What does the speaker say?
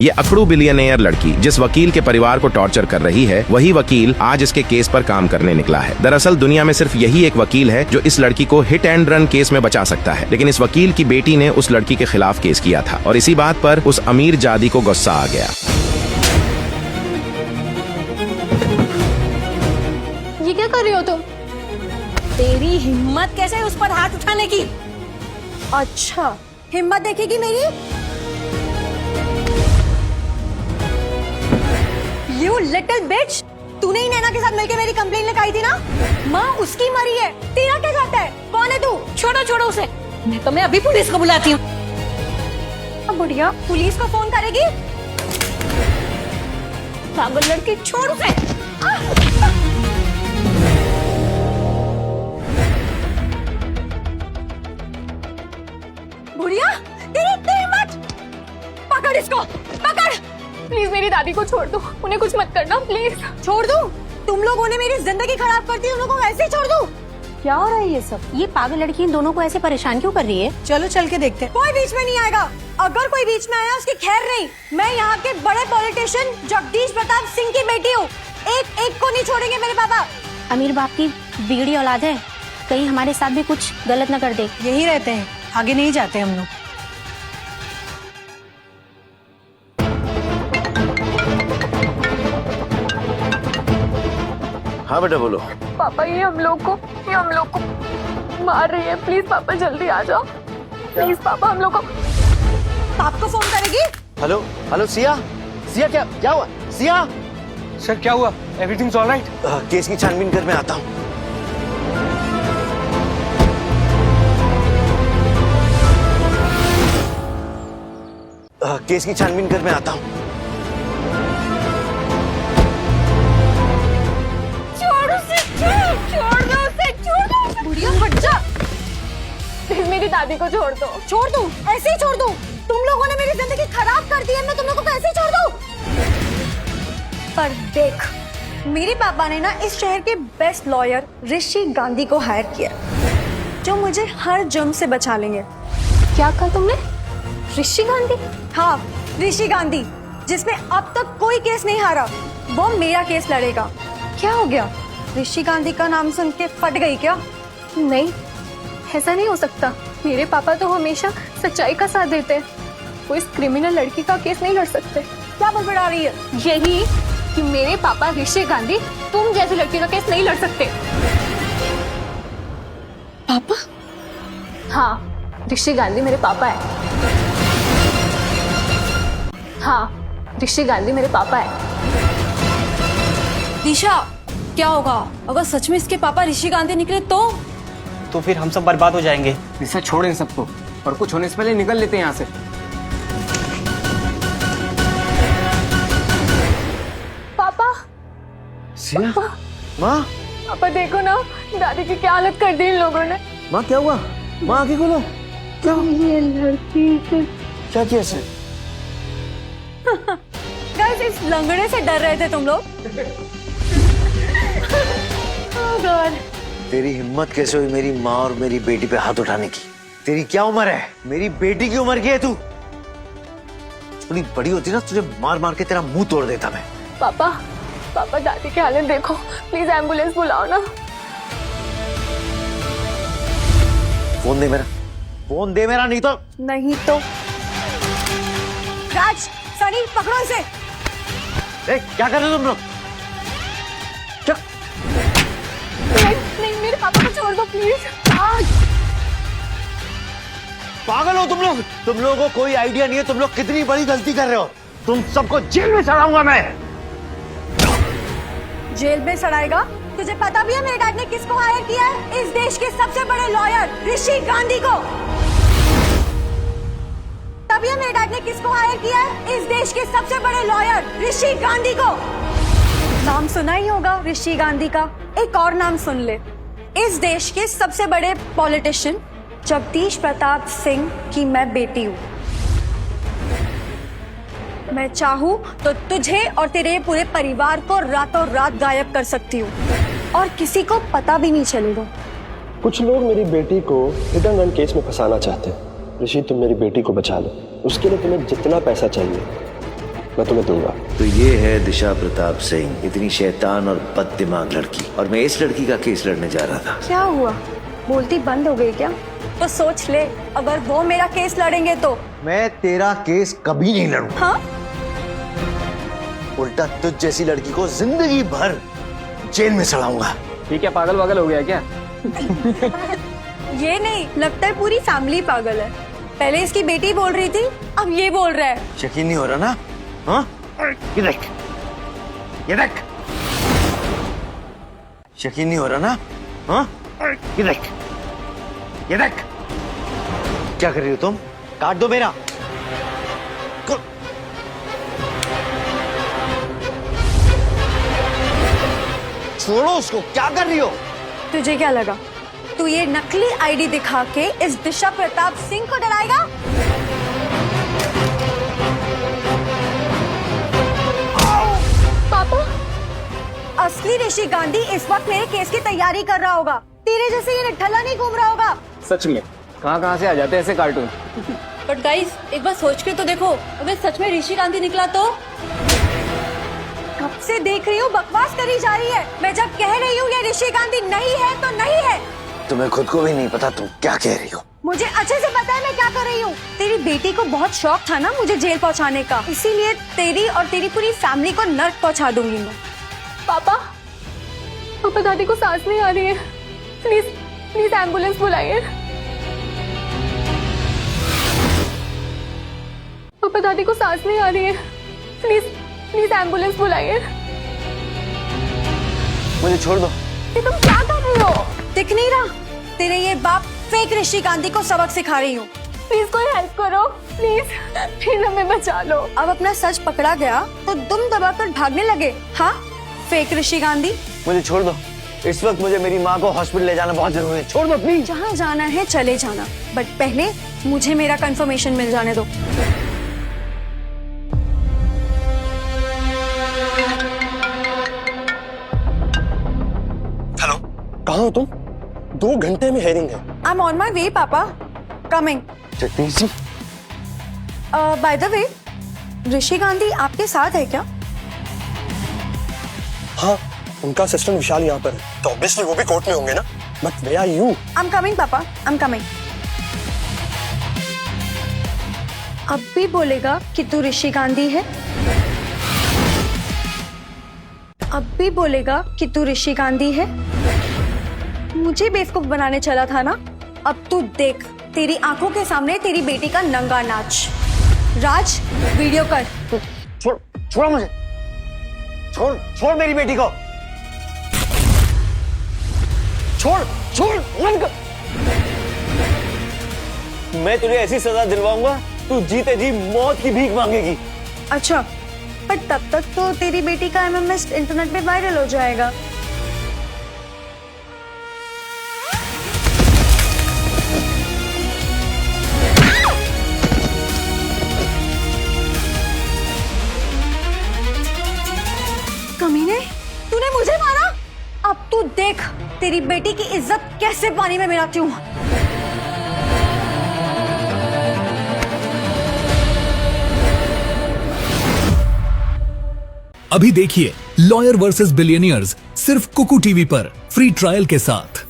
ये अकड़ू बिलियनेयर लड़की जिस वकील के परिवार को टॉर्चर कर रही है, वही वकील आज इसके केस पर काम करने निकला है। दरअसल दुनिया में सिर्फ यही एक वकील है जो इस लड़की को हिट एंड रन केस में बचा सकता है, लेकिन इस वकील की बेटी ने उस लड़की के खिलाफ केस किया था और इसी बात पर उस अमीर जादी को गुस्सा आ गया। ये क्या कर रही हो तुम? तेरी हिम्मत कैसे है उस पर हाथ उठाने की? अच्छा, हिम्मत देखेगी मेरी? You little bitch! तूने ही नैना के साथ मिलकर मेरी कंप्लेंट लिखाई थी ना? माँ उसकी मरी है, तेरा क्या जाता है? कौन है तू? छोड़ो छोड़ो उसे। मैं अभी पुलिस को बुलाती हूँ। बुढ़िया, पुलिस को फोन करेगी? पागल लड़की, छोड़ उसे। बुढ़िया, तेरी हिम्मत! पकड़ इसको, पकड़! प्लीज मेरी दादी को छोड़ दो, उन्हें कुछ मत करना प्लीज। छोड़ दूं? तुम लोगों ने मेरी जिंदगी खराब कर दी, तुम लोगों को ऐसे ही छोड़ दूं? क्या हो रहा है ये सब? ये पागल लड़की इन दोनों को ऐसे परेशान क्यों कर रही है? चलो चल के देखते हैं। कोई बीच में नहीं आएगा। अगर कोई बीच में आया उसकी खैर नहीं। मैं यहाँ के बड़े पॉलिटिशियन जगदीश प्रताप सिंह की बेटी हूँ। एक एक को नहीं छोड़ेंगे मेरे पापा। अमीर बाप की बिगड़ी औलाद है, कहीं हमारे साथ भी कुछ गलत न कर दे। यही रहते हैं, आगे नहीं जाते हम लोग। हाँ बेटा बोलो। पापा ये हम लोग को मार रही है। प्लीज पापा जल्दी आ जाओ। प्लीज पापा हम लोग को। पाप को फोन करेगी? हेलो हेलो सिया, सिया क्या हुआ? सिया सर क्या हुआ? Everything's alright? केस की छानबीन कर, मैं आता हूँ। केस की छानबीन कर, मैं आता हूँ। छोड़ दो उसे। बुढ़िया हट जा। प्लीज मेरी दादी को छोड़ दो। छोड़ दूं? ऐसे ही छोड़ दूं? तुम लोगों ने मेरी जिंदगी खराब कर दी है, मैं तुम लोगों को ऐसे ही छोड़ दूं? पर देख, मेरे पापा ने ना इस शहर के बेस्ट लॉयर ऋषि गांधी को हायर किया, जो मुझे हर जुर्म से बचा लेंगे। क्या कहा तुमने? ऋषि गांधी? हाँ, ऋषि गांधी, जिसमें अब तक कोई केस नहीं हारा, वो मेरा केस लड़ेगा। क्या हो गया? ऋषि गांधी का नाम सुन के फट गई क्या? नहीं, ऐसा नहीं हो सकता। मेरे पापा तो हमेशा सच्चाई का साथ देते हैं। वो इस क्रिमिनल लड़की का केस नहीं लड़ सकते। क्या बड़बड़ा रही है? यही कि मेरे पापा ऋषि गांधी तुम जैसी लड़की का केस नहीं लड़ सकते। पापा? हाँ, ऋषि गांधी मेरे पापा है। हाँ, ऋषि गांधी मेरे पापा है। दिशा, क्या होगा अगर सच में इसके पापा ऋषि गांधी निकले तो फिर हम सब बर्बाद हो जाएंगे। इससे छोड़ इन सबको, और कुछ होने से पहले निकल लेते हैं यहाँ से। पापा, सिया, माँ, पापा देखो ना, दादी की क्या हालत कर दी इन लोगों ने। माँ क्या हुआ? माँ आगे खोलो। क्या? ये लड़की क्या किया सर? गाइस, इस लंगड़े से डर रहे थे तुम लोग? Oh God. तेरी हिम्मत कैसे हुई मेरी माँ और मेरी बेटी पे हाथ उठाने की? तेरी क्या उम्र है? मेरी बेटी की उम्र क्या है? तू थोड़ी बड़ी होती ना, तुझे मार मार के तेरा मुंह तोड़ देता मैं। पापा दादी की हालत देखो, प्लीज एम्बुलेंस बुलाओ ना। फोन दे मेरा, फोन दे मेरा, नहीं तो राज, सनी, पकड़ो इसे। क्या कर रहे हो तुम लोग? क्या? नहीं, मेरे पापा को छोड़ दो प्लीज। पागल हो तुम लोग? तुम लोगों को कोई आइडिया नहीं है तुम लोग कितनी बड़ी गलती कर रहे हो। तुम सबको जेल में सड़ाऊंगा मैं। जेल में सड़ाएगा? तुझे पता भी है मेरे डैड ने किसको हायर किया है? इस देश के सबसे बड़े लॉयर ऋषि गांधी को। तभी मेरे डैड ने किसको हायर किया है? इस देश के सबसे बड़े लॉयर ऋषि गांधी को। नाम सुना ही होगा ऋषि गांधी का। एक और नाम सुन ले, इस देश के सबसे बड़े पॉलिटिशियन जगदीश प्रताप सिंह की मैं बेटी हूँ। मैं चाहूँ तो तुझे और तेरे पूरे परिवार को रातों रात गायब कर सकती हूँ और किसी को पता भी नहीं चलेगा। कुछ लोग मेरी बेटी को हिट एंड रन केस में फंसाना चाहते हैं। ऋषि, तुम मेरी बेटी को बचा लो। उसके लिए तुम्हें जितना पैसा चाहिए मैं तुम्हें दूंगा। तो ये है दिशा प्रताप सिंह, इतनी शैतान और बददिमाग लड़की, और मैं इस लड़की का केस लड़ने जा रहा था। क्या हुआ, बोलती बंद हो गई क्या? तो सोच ले, अगर वो मेरा केस लड़ेंगे तो मैं तेरा केस कभी नहीं लड़ूंगा। हाँ, उल्टा तुझ जैसी लड़की को जिंदगी भर जेल में सड़ाऊंगा। ठीक है, पागल वागल हो गया क्या? ये नहीं, लगता है पूरी फैमिली पागल है। पहले इसकी बेटी बोल रही थी, अब ये बोल रहा है। यकीन नहीं हो रहा ना? हाँ? ये देख, ये देख, यकीन नहीं हो रहा ना? हाँ? ये देख, ये देख, क्या कर रही हो तुम? काट दो मेरा। छोड़ो उसको, क्या कर रही हो? तुझे क्या लगा तू ये नकली आईडी दिखा के इस दिशा प्रताप सिंह को डराएगा? पापा, असली ऋषि गांधी इस वक्त मेरे केस की तैयारी कर रहा होगा। तेरे जैसे ये निठल्ला नहीं घूम रहा होगा। सच में कहाँ से आ जाते हैं ऐसे कार्टून? बट गाइस, एक बार सोच के तो देखो, अगर सच में ऋषि गांधी निकला तो? कब से देख रही हूँ बकवास करी जा रही है। मैं जब कह रही हूँ ये ऋषि गांधी नहीं है तो नहीं है। तुम्हें खुद को भी नहीं पता तुम क्या कह रही हो। मुझे अच्छे से पता है मैं क्या कर रही हूँ। तेरी बेटी को बहुत शौक था ना मुझे जेल पहुँचाने का, इसीलिए तेरी और तेरी पूरी फैमिली को नर्क पहुँचा दूंगी मैं। पापा, पापा दादी को सांस नहीं आ रही है। प्लीज प्लीज एम्बुलेंस बुलाइए। पापा दादी को सांस नहीं आ रही है। प्लीज प्लीज एम्बुलेंस बुलाइए। मुझे छोड़ दो। ये तुम क्या कर रही हो? दिख नहीं रहा? तेरे ये बाप फेक ऋषि गांधी को सबक सिखा रही हूँ। प्लीज कोई हेल्प करो, प्लीज प्लीज हमें बचा लो। अब अपना सच पकड़ा गया तो दुम दबाकर भागने लगे। हाँ, फेक ऋषि गांधी। मुझे छोड़ दो, इस वक्त मुझे मेरी माँ को हॉस्पिटल ले जाना बहुत जरूरी है। छोड़ दो प्लीज। जहाँ जाना है चले जाना, बट पहले मुझे मेरा कंफर्मेशन मिल जाने दो। हेलो, कहाँ हो तुम? 2 घंटे में हेयरिंग है। I am on my way पापा, coming. Jagdish ji, by the way, Rishi Gandhi आपके साथ है क्या? हाँ, उनका असिस्टेंट विशाल यहाँ पर है, तो ऑब्वियसली वो भी कोर्ट में होंगे ना। But where are you? I am coming papa, I am coming. अब भी बोलेगा कि तू ऋषि गांधी है? अब भी बोलेगा कि तू ऋषि गांधी है? मुझे बेवकूफ बनाने चला था ना? अब तू देख, तेरी आंखों के सामने तेरी बेटी का नंगा नाच। राज, वीडियो कर। छोड़, छोड़ो मुझे। छोड़, छोड़ मेरी बेटी को। छोड़, छोड़, बंद कर। मैं तुझे ऐसी सजा दिलवाऊंगा, तू जीते जी मौत की भीख मांगेगी। अच्छा, पर तब तक तो तेरी बेटी का MMS इंटरनेट पे वायरल हो जाएगा। कमीने, तूने मुझे मारा? अब तू देख तेरी बेटी की इज्जत कैसे पानी में मिलाती हूँ। अभी देखिए लॉयर वर्सेस बिलियनियर्स सिर्फ कुकू टीवी पर फ्री ट्रायल के साथ।